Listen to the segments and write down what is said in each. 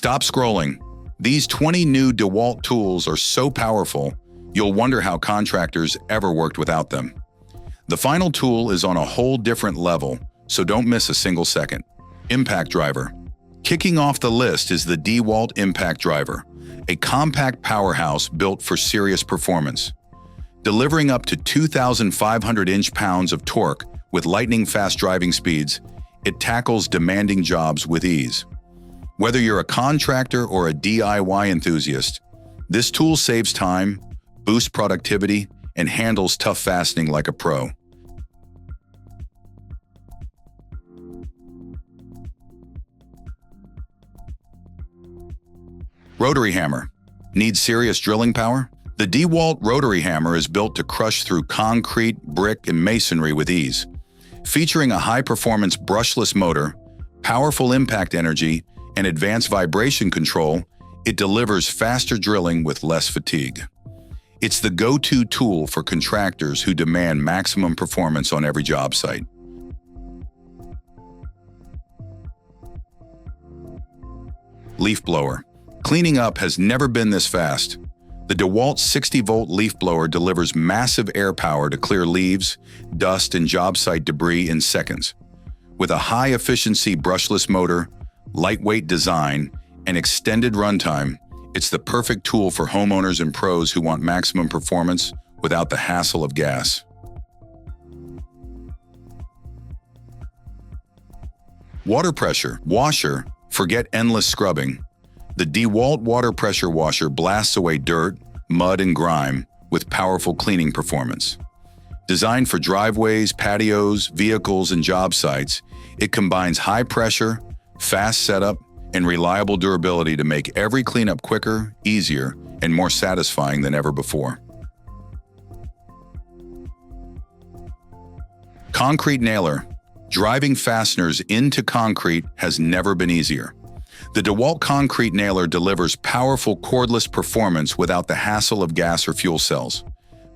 Stop scrolling. These 20 new DeWalt tools are so powerful, you'll wonder how contractors ever worked without them. The final tool is on a whole different level, so don't miss a single second. Impact Driver. Kicking off the list is the DeWalt Impact Driver, a compact powerhouse built for serious performance. Delivering up to 2,500 inch-pounds of torque with lightning-fast driving speeds, it tackles demanding jobs with ease. Whether you're a contractor or a DIY enthusiast, this tool saves time, boosts productivity, and handles tough fastening like a pro. Rotary Hammer. Need serious drilling power? The DeWalt Rotary Hammer is built to crush through concrete, brick, and masonry with ease. Featuring a high-performance brushless motor, powerful impact energy, and advanced vibration control, it delivers faster drilling with less fatigue. It's the go-to tool for contractors who demand maximum performance on every job site. Leaf blower. Cleaning up has never been this fast. The DeWalt 60-volt leaf blower delivers massive air power to clear leaves, dust, and job site debris in seconds. With a high-efficiency brushless motor, lightweight design, and extended runtime, it's the perfect tool for homeowners and pros who want maximum performance without the hassle of gas. Water pressure washer. Forget endless scrubbing. The DeWalt water pressure washer blasts away dirt, mud, and grime with powerful cleaning performance. Designed for driveways, patios, vehicles, and job sites, it combines high pressure, fast setup, and reliable durability to make every cleanup quicker, easier, and more satisfying than ever before. Concrete nailer. Driving fasteners into concrete has never been easier. The DeWalt Concrete Nailer delivers powerful cordless performance without the hassle of gas or fuel cells.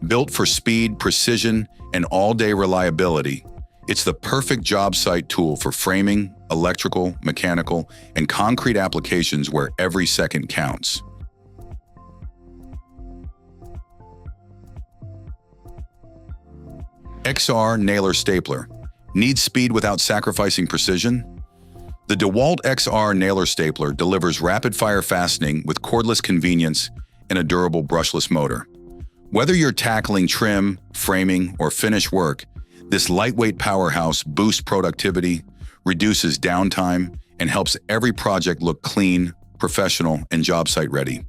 Built for speed, precision, and all-day reliability, it's the perfect job site tool for framing, electrical, mechanical, and concrete applications where every second counts. XR Nailer Stapler. Need speed without sacrificing precision? The DeWalt XR Nailer Stapler delivers rapid-fire fastening with cordless convenience and a durable brushless motor. Whether you're tackling trim, framing, or finish work, this lightweight powerhouse boosts productivity, reduces downtime, and helps every project look clean, professional, and job site ready.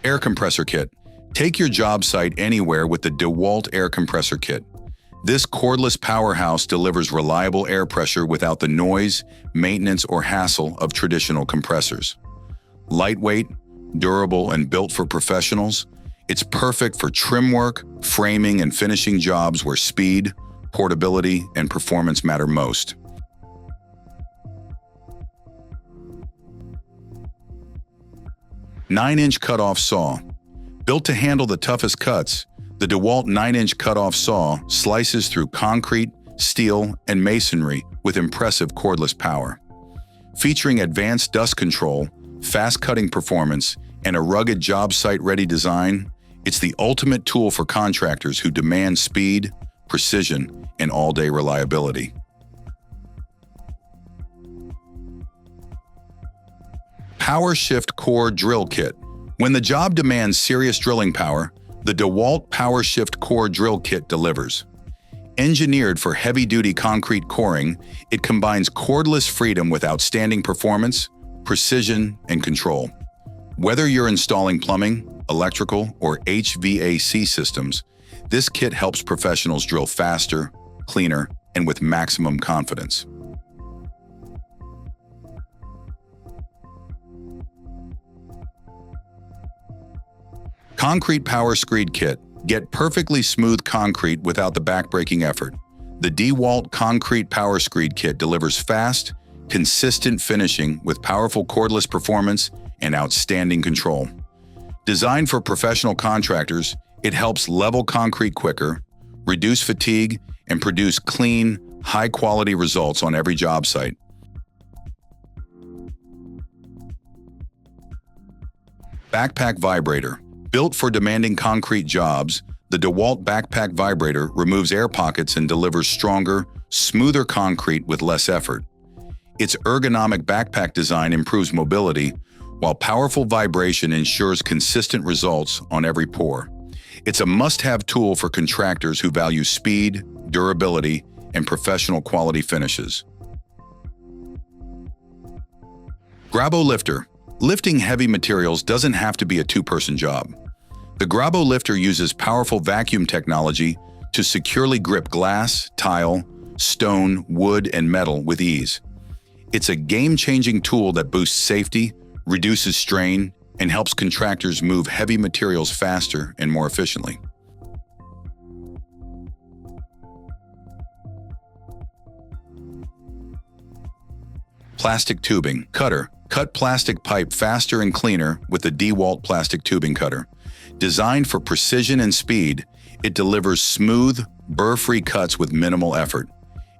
Air Compressor Kit. Take your job site anywhere with the DeWalt Air Compressor Kit. This cordless powerhouse delivers reliable air pressure without the noise, maintenance, or hassle of traditional compressors. Lightweight, durable, and built for professionals, it's perfect for trim work, framing, and finishing jobs where speed, portability, and performance matter most. Nine-inch cutoff saw. Built to handle the toughest cuts, the DeWalt 9-inch cutoff saw slices through concrete, steel, and masonry with impressive cordless power. Featuring advanced dust control, fast cutting performance, and a rugged job site-ready design, it's the ultimate tool for contractors who demand speed, precision, and all-day reliability. POWERSHIFT Core Drill Kit. When the job demands serious drilling power, the DeWalt POWERSHIFT Core Drill Kit delivers. Engineered for heavy-duty concrete coring, it combines cordless freedom with outstanding performance, precision, and control. Whether you're installing plumbing, electrical, or HVAC systems, this kit helps professionals drill faster, cleaner, and with maximum confidence. Concrete Power Screed Kit. Get perfectly smooth concrete without the back-breaking effort. The DeWalt Concrete Power Screed Kit delivers fast, consistent finishing with powerful cordless performance and outstanding control. Designed for professional contractors, it helps level concrete quicker, reduce fatigue, and produce clean, high-quality results on every job site. Backpack Vibrator. Built for demanding concrete jobs, the DeWalt Backpack Vibrator removes air pockets and delivers stronger, smoother concrete with less effort. Its ergonomic backpack design improves mobility, while powerful vibration ensures consistent results on every pour. It's a must-have tool for contractors who value speed, durability, and professional quality finishes. GRABO Lifter. Lifting heavy materials doesn't have to be a two-person job. The GRABO Lifter uses powerful vacuum technology to securely grip glass, tile, stone, wood, and metal with ease. It's a game-changing tool that boosts safety, reduces strain, and helps contractors move heavy materials faster and more efficiently. Plastic tubing. Cutter. Cut plastic pipe faster and cleaner with the DeWalt plastic tubing cutter. Designed for precision and speed, it delivers smooth, burr-free cuts with minimal effort.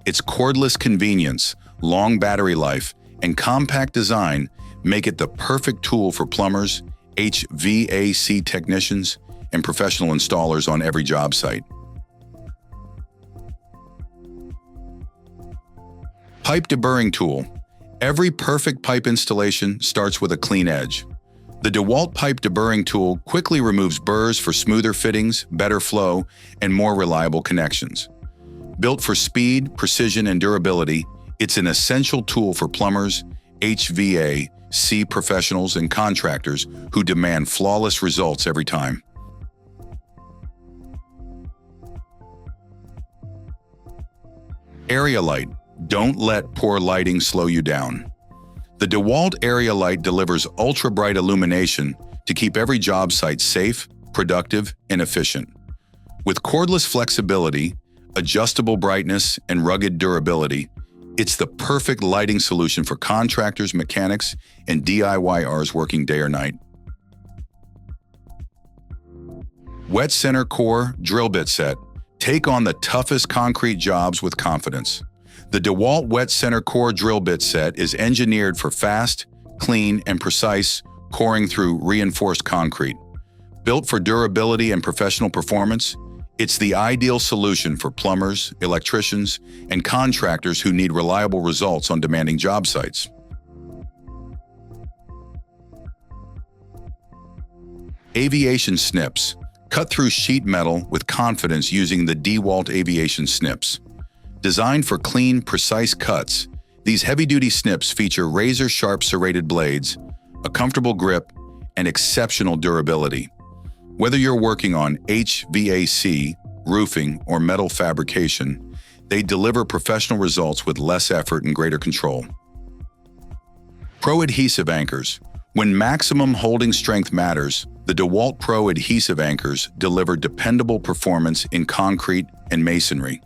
Its cordless convenience, long battery life, and compact design make it the perfect tool for plumbers, HVAC technicians, and professional installers on every job site. Pipe deburring tool. Every perfect pipe installation starts with a clean edge. The DeWalt pipe deburring tool quickly removes burrs for smoother fittings, better flow, and more reliable connections. Built for speed, precision, and durability, it's an essential tool for plumbers, HVAC professionals, and contractors who demand flawless results every time. Area light. Don't let poor lighting slow you down. The DeWalt Area Light delivers ultra-bright illumination to keep every job site safe, productive, and efficient. With cordless flexibility, adjustable brightness, and rugged durability, it's the perfect lighting solution for contractors, mechanics, and DIYers working day or night. Wet Center Core Drill Bit Set. Take on the toughest concrete jobs with confidence. The DeWalt Wet Center Core Drill Bit Set is engineered for fast, clean, and precise coring through reinforced concrete. Built for durability and professional performance, it's the ideal solution for plumbers, electricians, and contractors who need reliable results on demanding job sites. Aviation Snips. Cut through sheet metal with confidence using the DeWalt Aviation Snips. Designed for clean, precise cuts, these heavy-duty snips feature razor-sharp serrated blades, a comfortable grip, and exceptional durability. Whether you're working on HVAC, roofing, or metal fabrication, they deliver professional results with less effort and greater control. Pro Adhesive Anchors. When maximum holding strength matters, the DeWalt Pro Adhesive Anchors deliver dependable performance in concrete and masonry.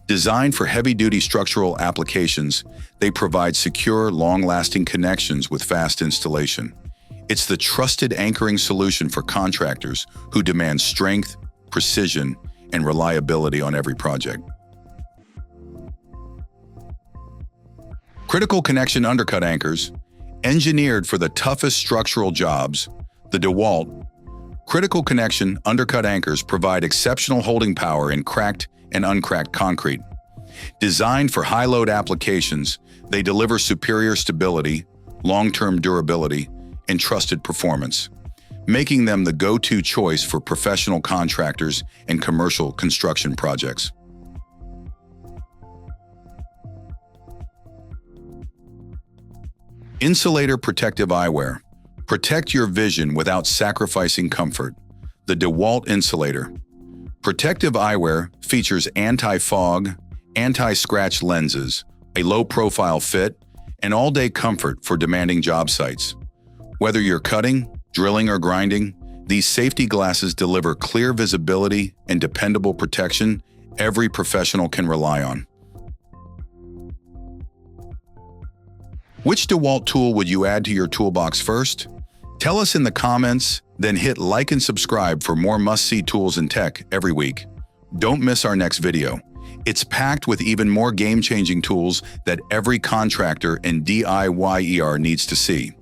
Designed for heavy-duty structural applications, they provide secure, long-lasting connections with fast installation. It's the trusted anchoring solution for contractors who demand strength, precision, and reliability on every project. Critical Connection Undercut Anchors. Engineered for the toughest structural jobs, the DeWalt Critical Connection Undercut Anchors provide exceptional holding power in cracked and uncracked concrete. Designed for high-load applications, they deliver superior stability, long-term durability, and trusted performance, making them the go-to choice for professional contractors and commercial construction projects. Insulator Protective Eyewear. Protect your vision without sacrificing comfort. The DeWalt Insulator. Protective eyewear features anti-fog, anti-scratch lenses, a low-profile fit, and all-day comfort for demanding job sites. Whether you're cutting, drilling, or grinding, these safety glasses deliver clear visibility and dependable protection every professional can rely on. Which DeWalt tool would you add to your toolbox first? Tell us in the comments, then hit like and subscribe for more must-see tools and tech every week. Don't miss our next video. It's packed with even more game-changing tools that every contractor and DIYer needs to see.